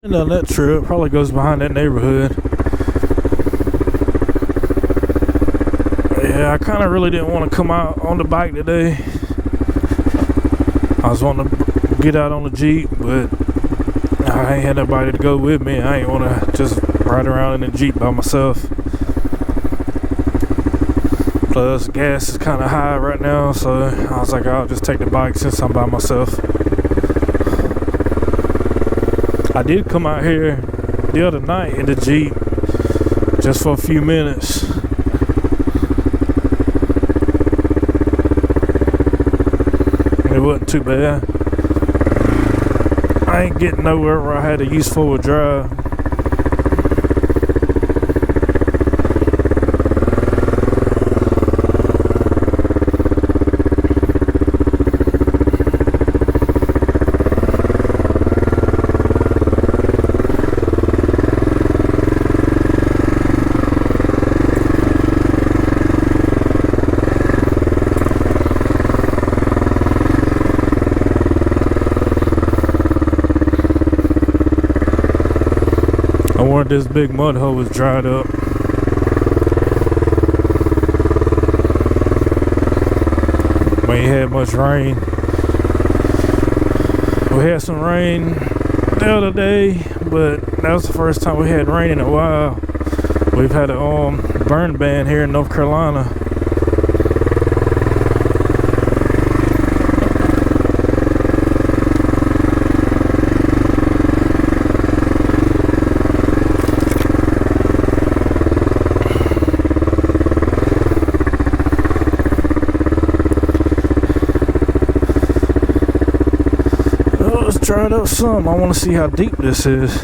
And on that trip, probably goes behind that neighborhood. Yeah, I kind of really didn't want to come out on the bike today. I was wanting to get out on the Jeep, but I ain't had nobody to go with me. I ain't want to just ride around in the Jeep by myself. Plus, gas is kind of high right now, so I was like, I'll just take the bike since I'm by myself. I did come out here the other night in the Jeep just for a few minutes. It wasn't too bad. I ain't getting nowhere where I had to use four-wheel drive. I wonder if this big mud hole was dried up. We ain't had much rain. We had some rain the other day, but that was the first time we had rain in a while. We've had a burn ban here in North Carolina. Try it up some. I want to see how deep this is.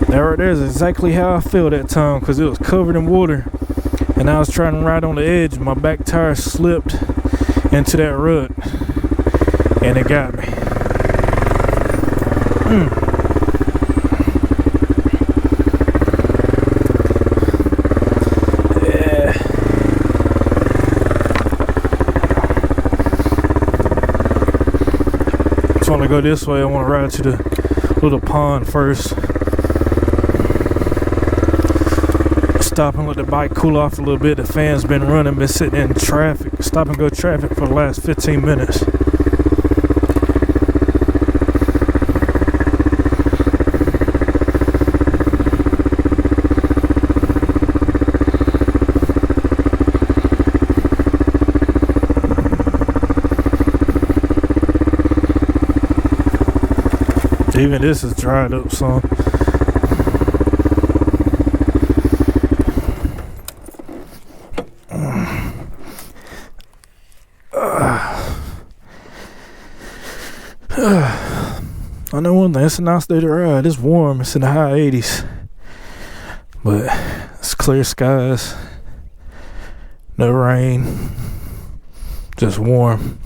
There it is, exactly how I feel that time, because it was covered in water and I was trying to ride on the edge and my back tire slipped into that rut and it got me. I want to go this way. I want to ride to the little pond first. Stop and let the bike cool off a little bit. The fan's been running, been sitting in traffic, stop and go traffic for the last 15 minutes. Even this is dried up some. I know one thing, it's a nice day to ride. It's warm, it's in the high 80s. But it's clear skies. No rain. Just warm.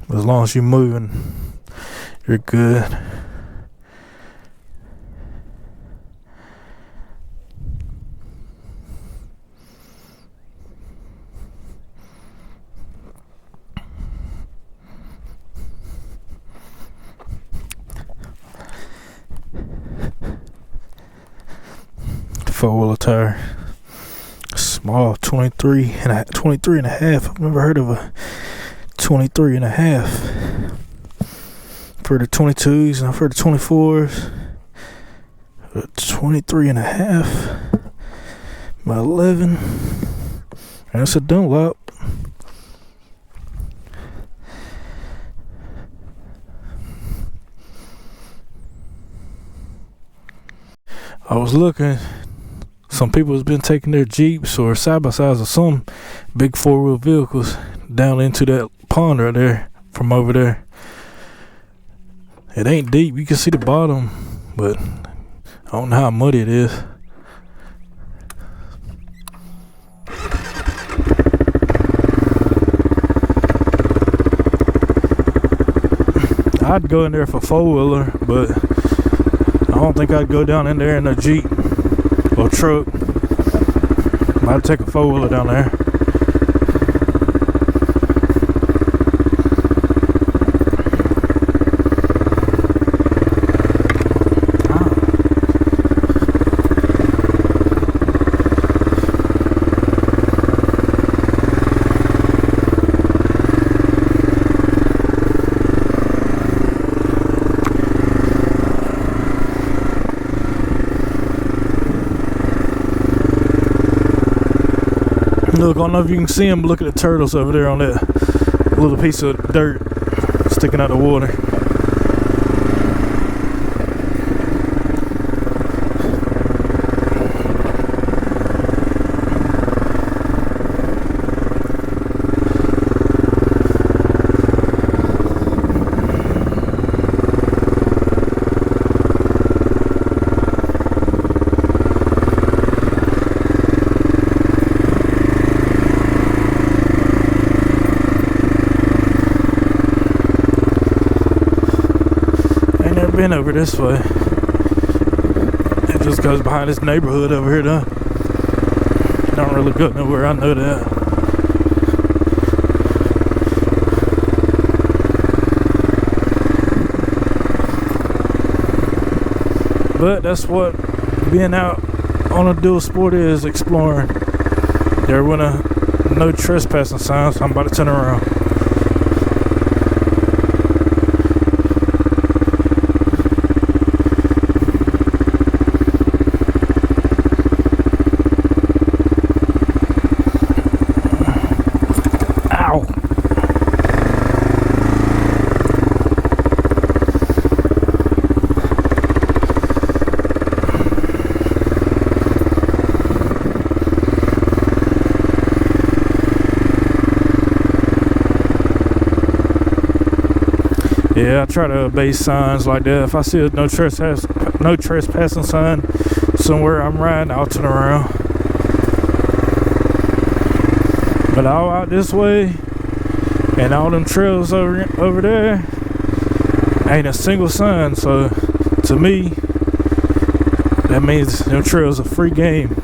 As long as you're moving, you're good. Four-wheeler tire. Small 23 and a half. I've never heard of a 23 and a half for the 22s, and for the 24s, 23 and a half, my 11, and that's a Dunlop. I was looking, some people has been taking their Jeeps or side-by-sides or some big four-wheel vehicles down into that pond right there from over there. It ain't deep, you can see the bottom, but I don't know how muddy it is. I'd go in there for four-wheeler, but I don't think I'd go down in there in a Jeep or truck. I'd take a four-wheeler down there. Look, I don't know if you can see them. Look at the turtles over there on that little piece of dirt sticking out the water. Been over this way. It just goes behind this neighborhood over here though. Don't really go nowhere, I know that. But that's what being out on a dual sport is, exploring. There went a no trespassing sign, so I'm about to turn around. Yeah, I try to obey signs like that. If I see a no trespassing sign somewhere I'm riding, I'll turn around. But all out this way and all them trails over there ain't a single sign. So to me, that means them trails are free game.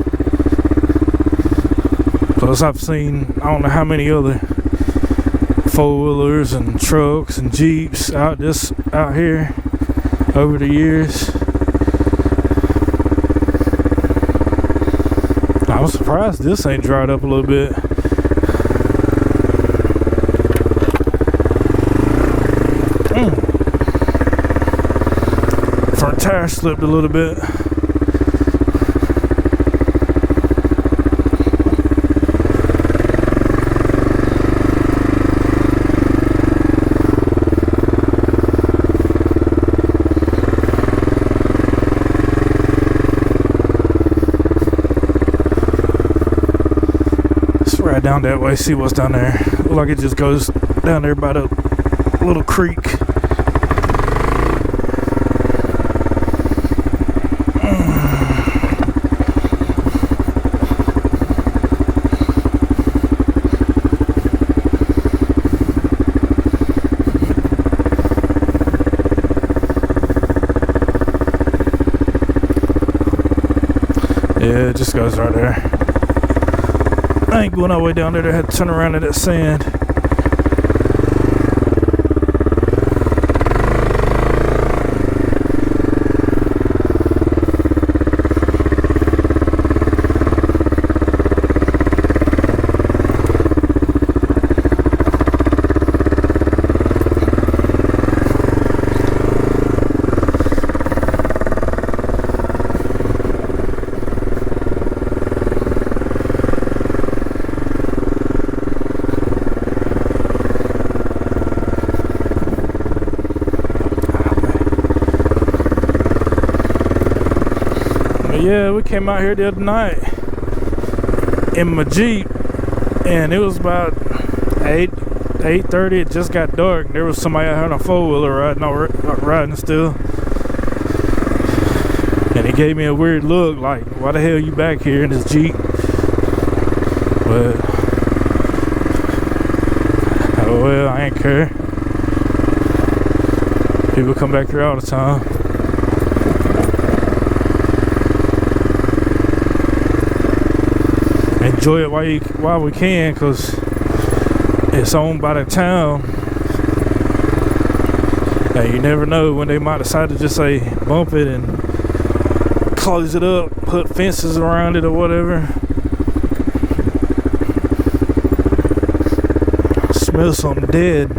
Plus I've seen I don't know how many other four-wheelers and trucks and Jeeps out here over the years. I was surprised this ain't dried up a little bit. Front tire slipped a little bit. Right down that way, see what's down there. Look like it just goes down there by the little creek. Yeah, it just goes right there. I ain't going all the way down there. I had to turn around to that sand. Yeah, we came out here the other night in my Jeep, and it was about 8:30. It just got dark. There was somebody out here on a four-wheeler riding still, and he gave me a weird look, like, "Why the hell you back here in this Jeep?" But oh well, I ain't care. People come back here all the time. Enjoy it while we can, because it's owned by the town, and you never know when they might decide to just say bump it and close it up, put fences around it or whatever. Smell something dead.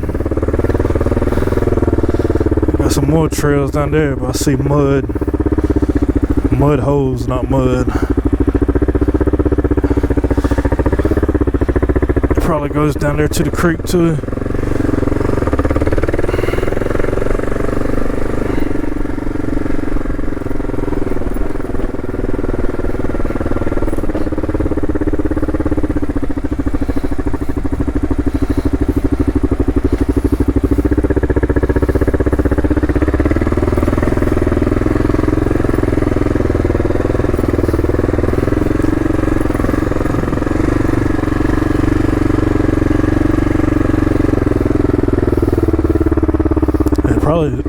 Got some more trails down there, but I see mud holes, not mud. probably goes down there to the creek too.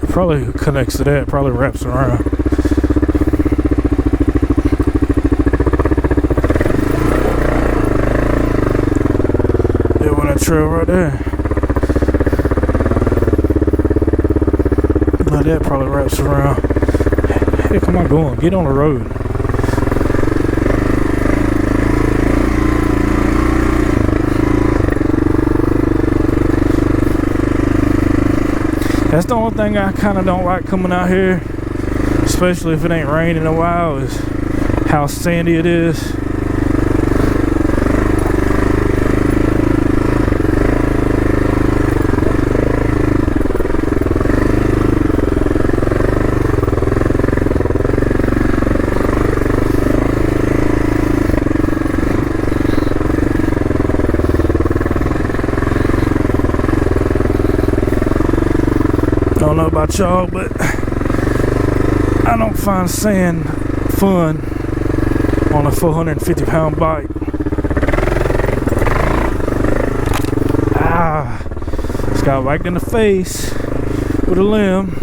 Probably connects to that, probably wraps around. There went a trail right there. Now that probably wraps around. Heck am I going? Get on the road. That's the only thing I kind of don't like coming out here, especially if it ain't raining in a while, is how sandy it is. I don't know about y'all, but I don't find sand fun on a 450-pound bike. Just got whacked in the face with a limb.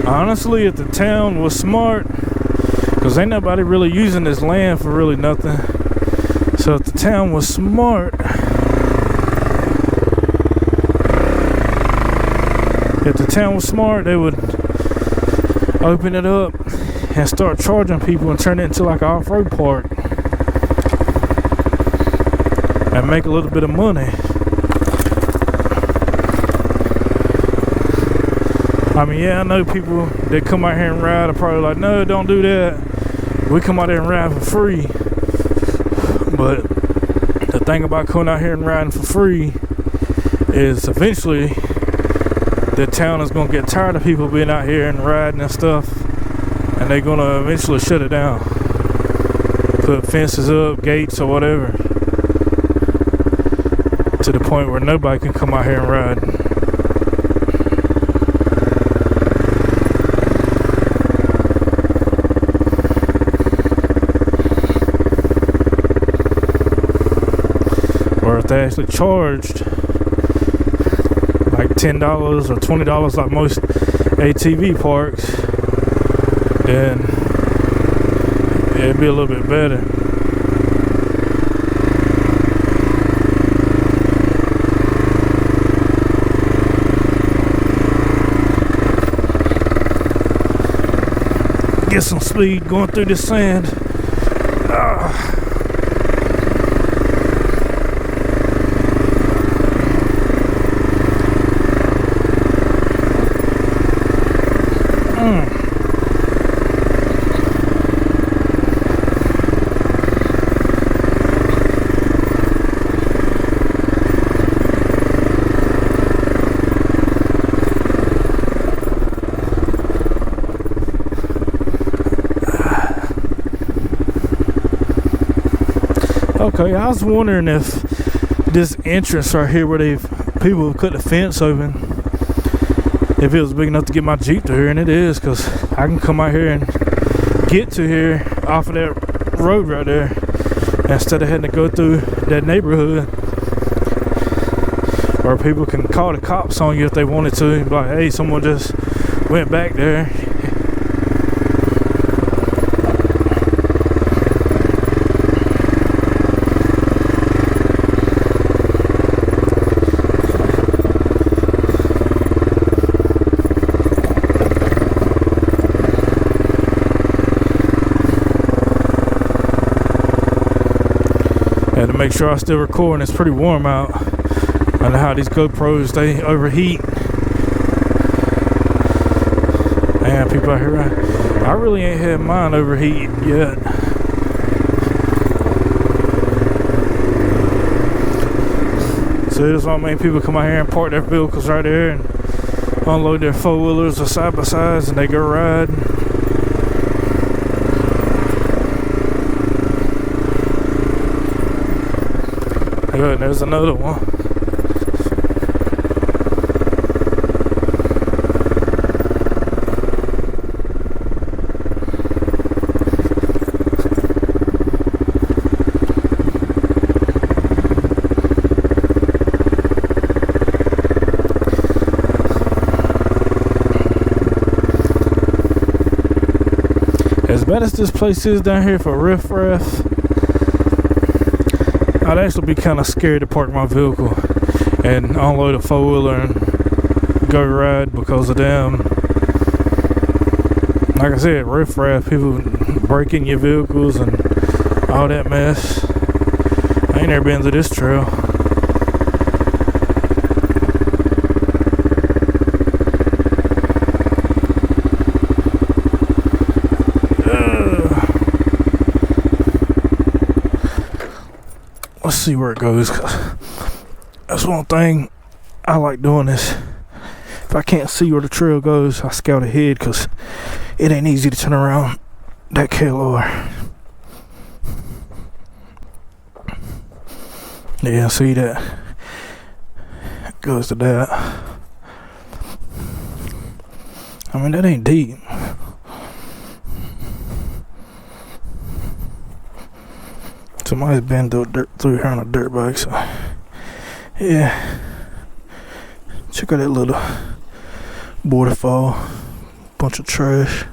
Honestly, if the town was smart, because ain't nobody really using this land for really nothing, so if the town was smart, they would open it up and start charging people and turn it into like an off-road park and make a little bit of money. I mean, yeah, I know people that come out here and ride are probably like, no, don't do that. We come out here and ride for free. But the thing about coming out here and riding for free is eventually the town is going to get tired of people being out here and riding and stuff, and they're going to eventually shut it down. Put fences up, gates or whatever, to the point where nobody can come out here and ride. Or if they actually charged like $10 or $20 like most ATV parks, then it'd be a little bit better. Get some speed going through the sand. Okay, I was wondering if this entrance right here where people cut the fence open, if it was big enough to get my Jeep to here, and it is, because I can come out here and get to here off of that road right there instead of having to go through that neighborhood. Or people can call the cops on you if they wanted to and be like, hey, someone just went back there. to make sure I still recording. It's pretty warm out. I know how these GoPros, they overheat. Man, people out here, I really ain't had mine overheat yet. So this is why many people come out here and park their vehicles right there and unload their four-wheelers or side-by-sides and they go ride. Good, there's another one. As bad as this place is down here for riffraff, I'd actually be kind of scared to park my vehicle and unload a four-wheeler and go ride because of them. Like I said, riffraff, people breaking your vehicles and all that mess. I ain't never been to this trail. Let's see where it goes. That's one thing I like doing is if I can't see where the trail goes, I scout ahead because it ain't easy to turn around that KLR. Yeah, see that goes to that. I mean, that ain't deep. Somebody's been through here on a dirt bike, so yeah. Check out that little waterfall, bunch of trash.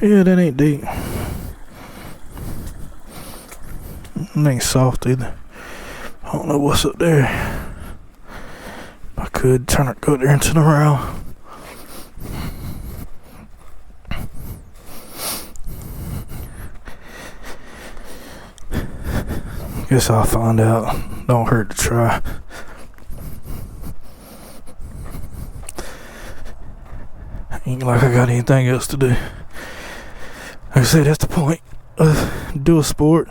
Yeah, that ain't deep. It ain't soft either. I don't know what's up there. I could go there and turn around. Guess I'll find out. Don't hurt to try. Ain't like I got anything else to do. Like I said, that's the point of do a sport,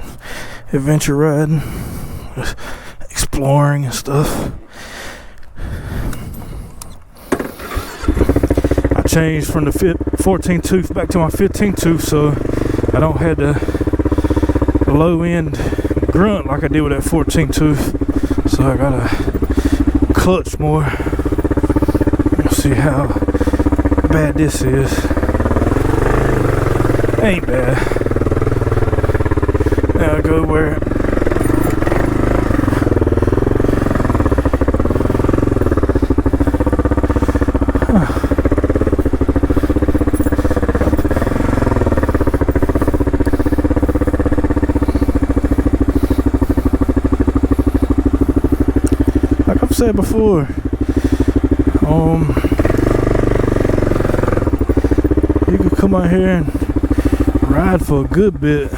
adventure riding, exploring and stuff. I changed from the 14 tooth back to my 15 tooth, so I don't have the low end grunt like I did with that 14 tooth, so I gotta clutch more. We'll see how bad this is. Ain't bad. Now I go where said before, you could come out here and ride for a good bit.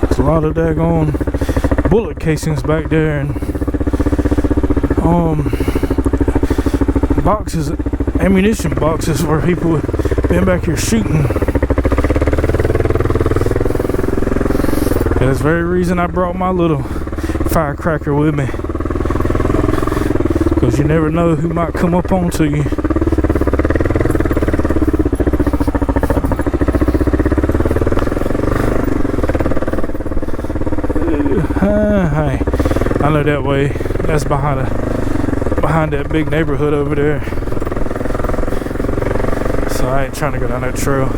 There's a lot of daggone bullet casings back there and boxes, ammunition boxes where people have been back here shooting. That's the very reason I brought my little firecracker with me, because you never know who might come up onto you. Hey, I know that way. That's behind that big neighborhood over there. So I ain't trying to go down that trail.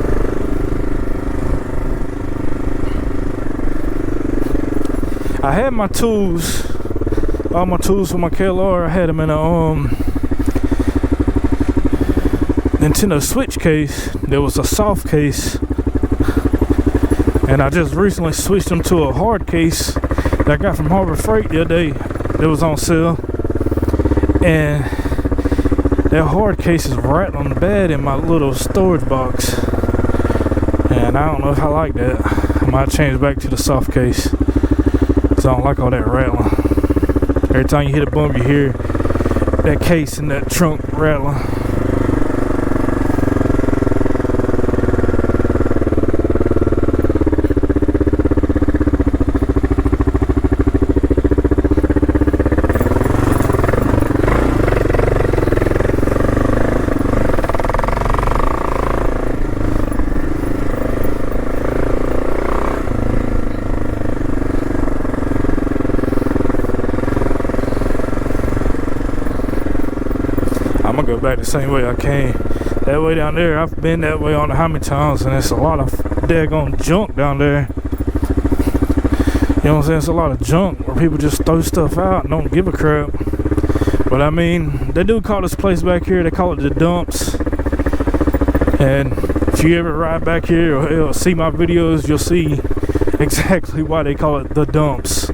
I had my tools, all my tools for my KLR. I had them in a Nintendo Switch case. There was a soft case, and I just recently switched them to a hard case that I got from Harbor Freight the other day that was on sale, and that hard case is rattling bad in my little storage box, and I don't know if I like that. I might change back to the soft case, because I don't like all that rattling. Every time you hit a bump, you hear that case in that trunk rattling. I'm gonna go back the same way I came. That way down there, I've been that way on the how many times, and it's a lot of daggone junk down there. You know what I'm saying? It's a lot of junk where people just throw stuff out and don't give a crap. But I mean, they do call this place back here, they call it the Dumps. And if you ever ride back here or see my videos, you'll see exactly why they call it the Dumps.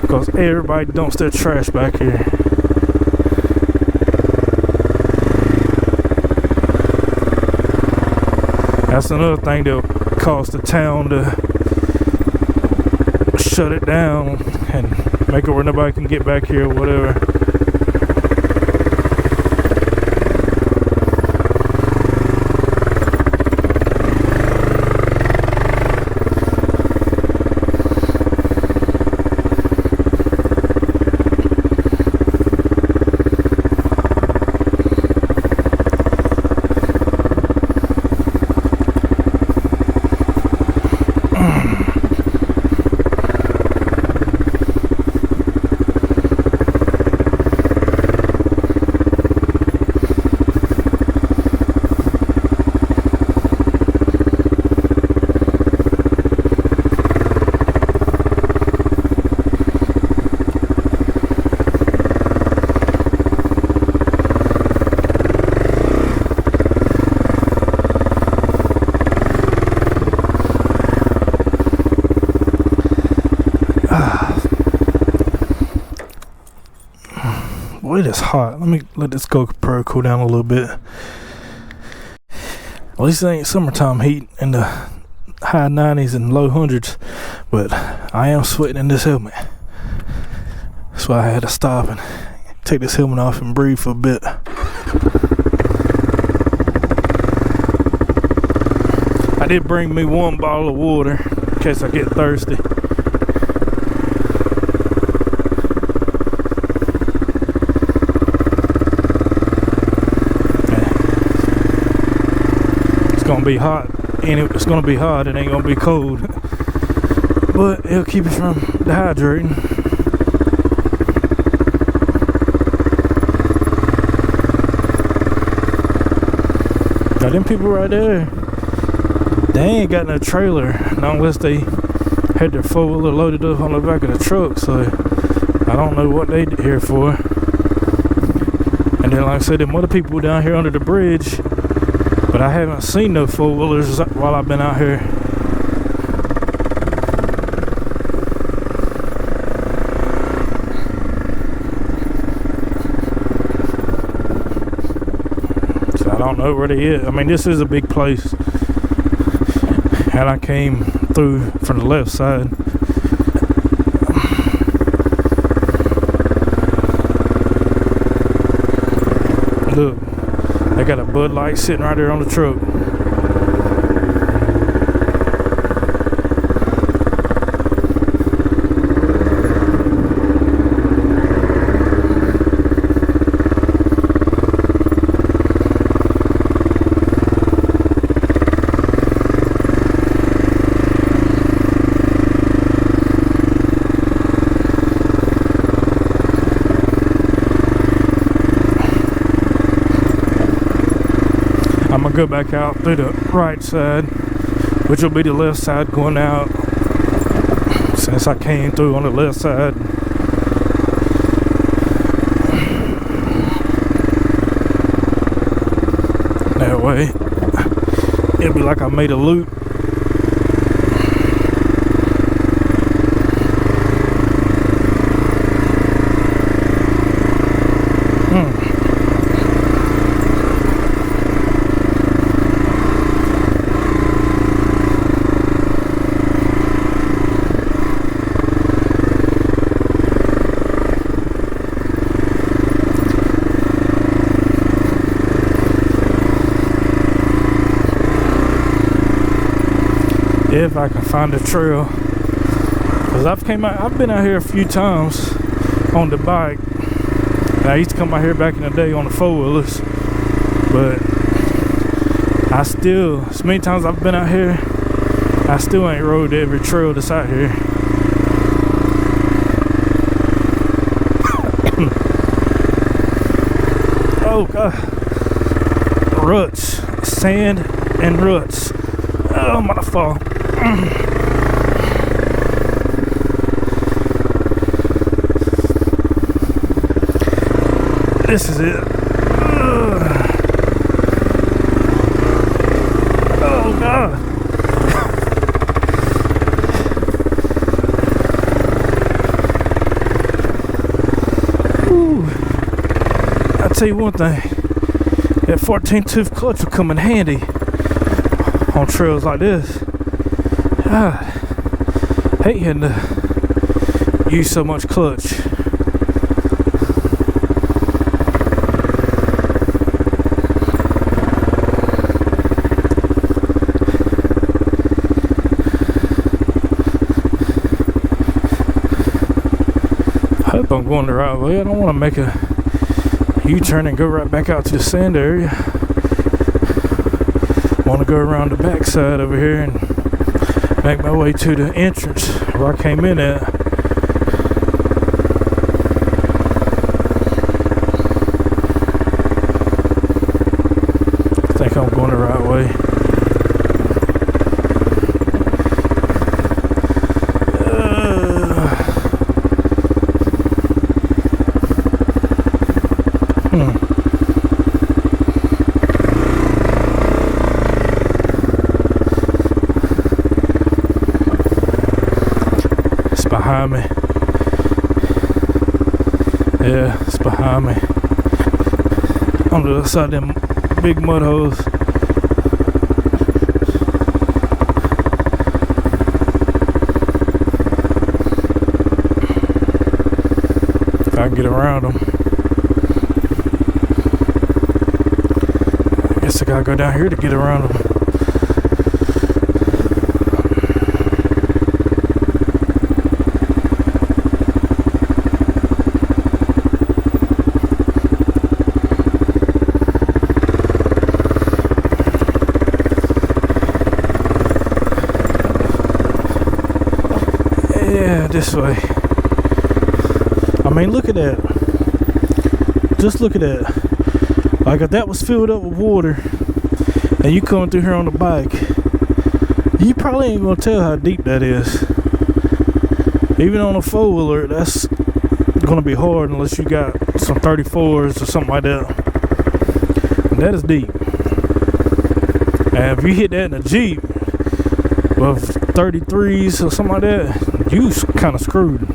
Because everybody dumps their trash back here. That's another thing that'll cause the town to shut it down and make it where nobody can get back here or whatever. Boy, it is hot. Let me let this GoPro cool down a little bit. At least it ain't summertime heat in the high 90s and low hundreds, but I am sweating in this helmet. That's why I had to stop and take this helmet off and breathe for a bit. I did bring me one bottle of water in case I get thirsty. It's gonna be hot, and it's gonna be hot. It ain't gonna be cold, but it'll keep you from dehydrating. Now them people right there, they ain't got no trailer, not unless they had their four-wheeler loaded up on the back of the truck, so I don't know what they here for. And then like I said, them other people down here under the bridge, but I haven't seen no four-wheelers while I've been out here. So I don't know where they is. I mean, this is a big place. And I came through from the left side. Look, they got a Bud Light sitting right there on the truck. I'm gonna go back out through the right side, which will be the left side going out, since I came through on the left side. That way, it'll be like I made a loop. if I can find a trail. Cause I've been out here a few times on the bike. And I used to come out here back in the day on the 4-wheelers, but I still, as many times I've been out here, I still ain't rode every trail that's out here. Oh God, ruts, sand and ruts. Oh, I'm gonna fall. This is it. Oh God. Ooh. I'll tell you one thing, that 14-tooth clutch will come in handy on trails like this. God, hate having to use so much clutch. I hope I'm going the right way. I don't want to make a U-turn and go right back out to the sand area. I want to go around the backside over here and make my way to the entrance where I came in at. I think I'm going the right way. Behind me. Yeah, it's behind me. On the other side of them big mud holes. If I can get around them. I guess I gotta go down here to get around them. Yeah, this way. I mean, look at that. Just look at that. Like, if that was filled up with water and you coming through here on the bike, you probably ain't gonna tell how deep that is. Even on a 4-wheeler, that's gonna be hard unless you got some 34s or something like that. And that is deep. And if you hit that in a Jeep with 33s or something like that, you kind of screwed.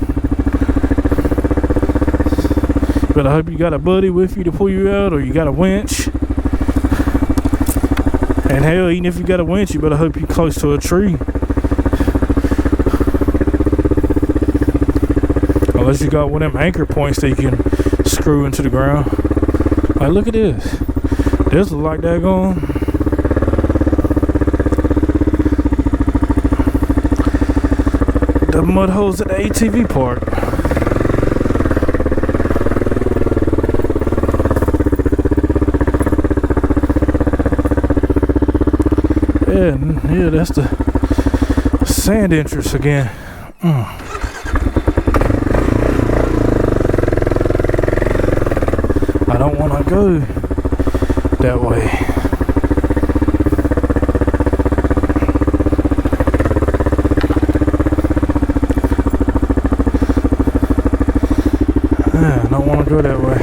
But I hope you got a buddy with you to pull you out, or you got a winch. And hell, even if you got a winch, you better hope you're close to a tree. Unless you got one of them anchor points that you can screw into the ground. Like, look at this. This look like that going. The mud holes at the ATV park. Yeah, that's the sand entrance again. I don't want to go that way. I don't want to go that way.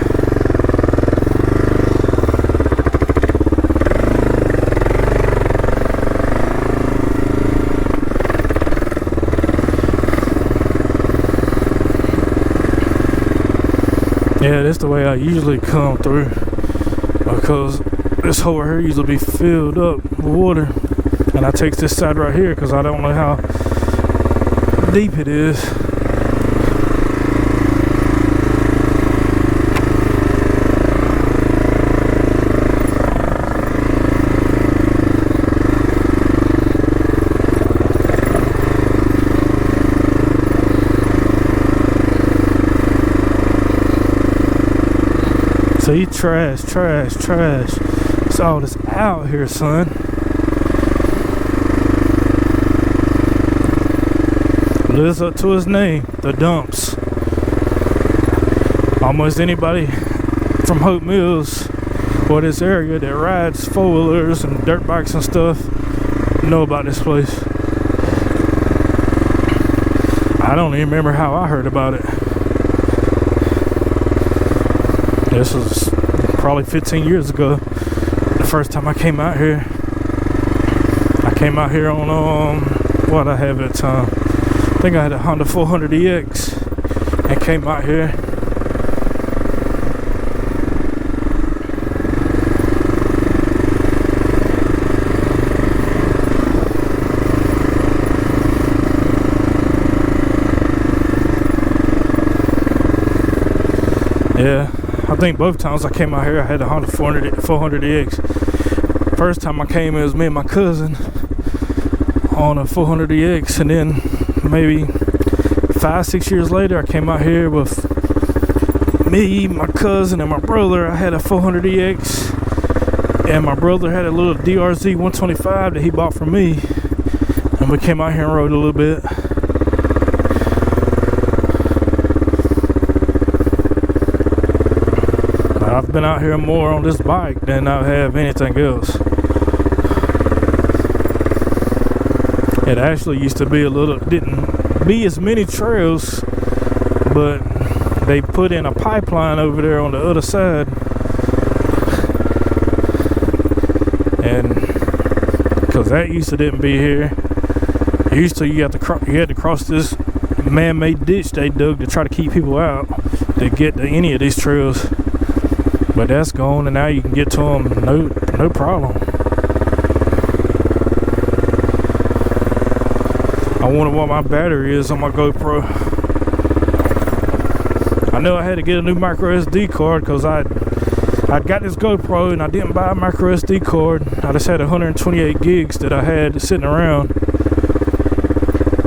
Yeah, that's the way I usually come through, because this hole right here usually be filled up with water, and I take this side right here because I don't know how deep it is. See, trash. It's all this out here, son. Lives up to his name, the dumps. Almost anybody from Hope Mills or this area that rides four-wheelers and dirt bikes and stuff know about this place. I don't even remember how I heard about it. This was probably 15 years ago. The first time I came out here. I came out here on what I have at the time. I think I had a Honda 400EX and came out here. Yeah, I think both times I came out here I had a Honda 400EX. First time I came it was me and my cousin on a 400EX, and then maybe 5-6 years later I came out here with me, my cousin, and my brother. I had a 400EX and my brother had a little DRZ 125 that he bought from me, and we came out here and rode a little bit. I've been out here more on this bike than I have anything else. It actually used to be didn't be as many trails, but they put in a pipeline over there on the other side. And because that used to didn't be here. Used to you had to cross this man-made ditch they dug to try to keep people out to get to any of these trails. But that's gone, and now you can get to them no problem. I wonder what my battery is on my GoPro. I know I had to get a new micro SD card because I got this GoPro and I didn't buy a micro SD card. I just had 128 gigs that I had sitting around,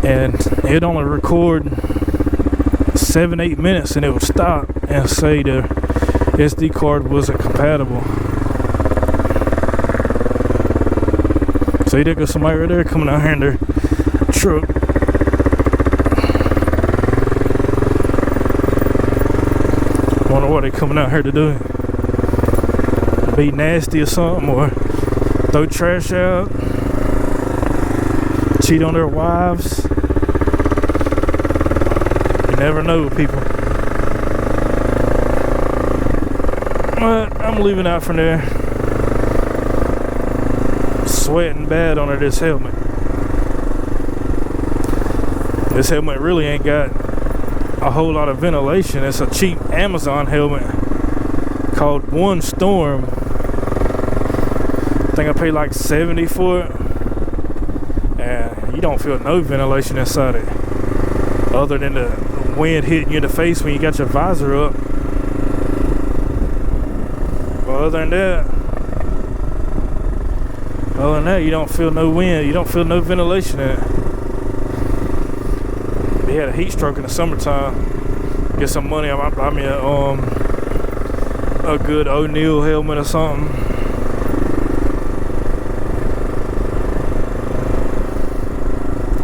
and it only record 7-8 minutes, and it would stop and say the SD card wasn't compatible. See, there goes somebody right there coming out here in their truck. Wonder what they coming out here to do. Be nasty or something, or throw trash out, cheat on their wives. You never know with people. But I'm leaving out from there. Sweating bad under this helmet. This helmet really ain't got a whole lot of ventilation. It's a cheap Amazon helmet called One Storm. I think I paid like $70 for it. And you don't feel no ventilation inside it, other than the wind hitting you in the face when you got your visor up. Other than that, you don't feel no wind. You don't feel no ventilation in it. If you had a heat stroke in the summertime, get some money. I might buy me a good O'Neill helmet or something.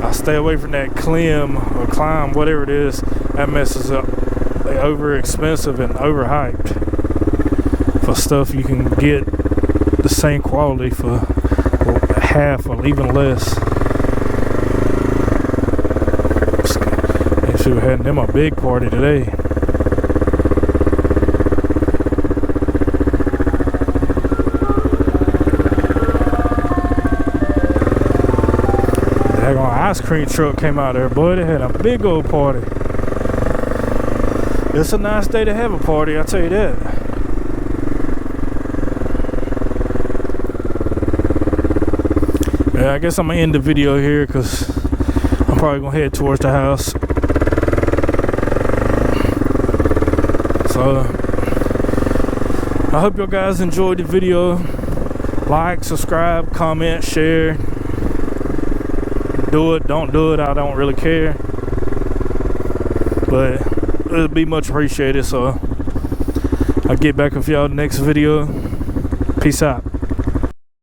I stay away from that Climb, whatever it is. That messes up. They over expensive and overhyped for stuff you can get the same quality for half or even less. They should have had them a big party today. That ice cream truck came out there, boy. They had a big old party. It's a nice day to have a party, I tell you that. Yeah, I guess I'm gonna end the video here because I'm probably gonna head towards the house. So I hope you guys enjoyed the video. Like, subscribe, comment, share. Do it, don't do it, I don't really care. But it'll be much appreciated. So I'll get back with y'all next video. Peace out.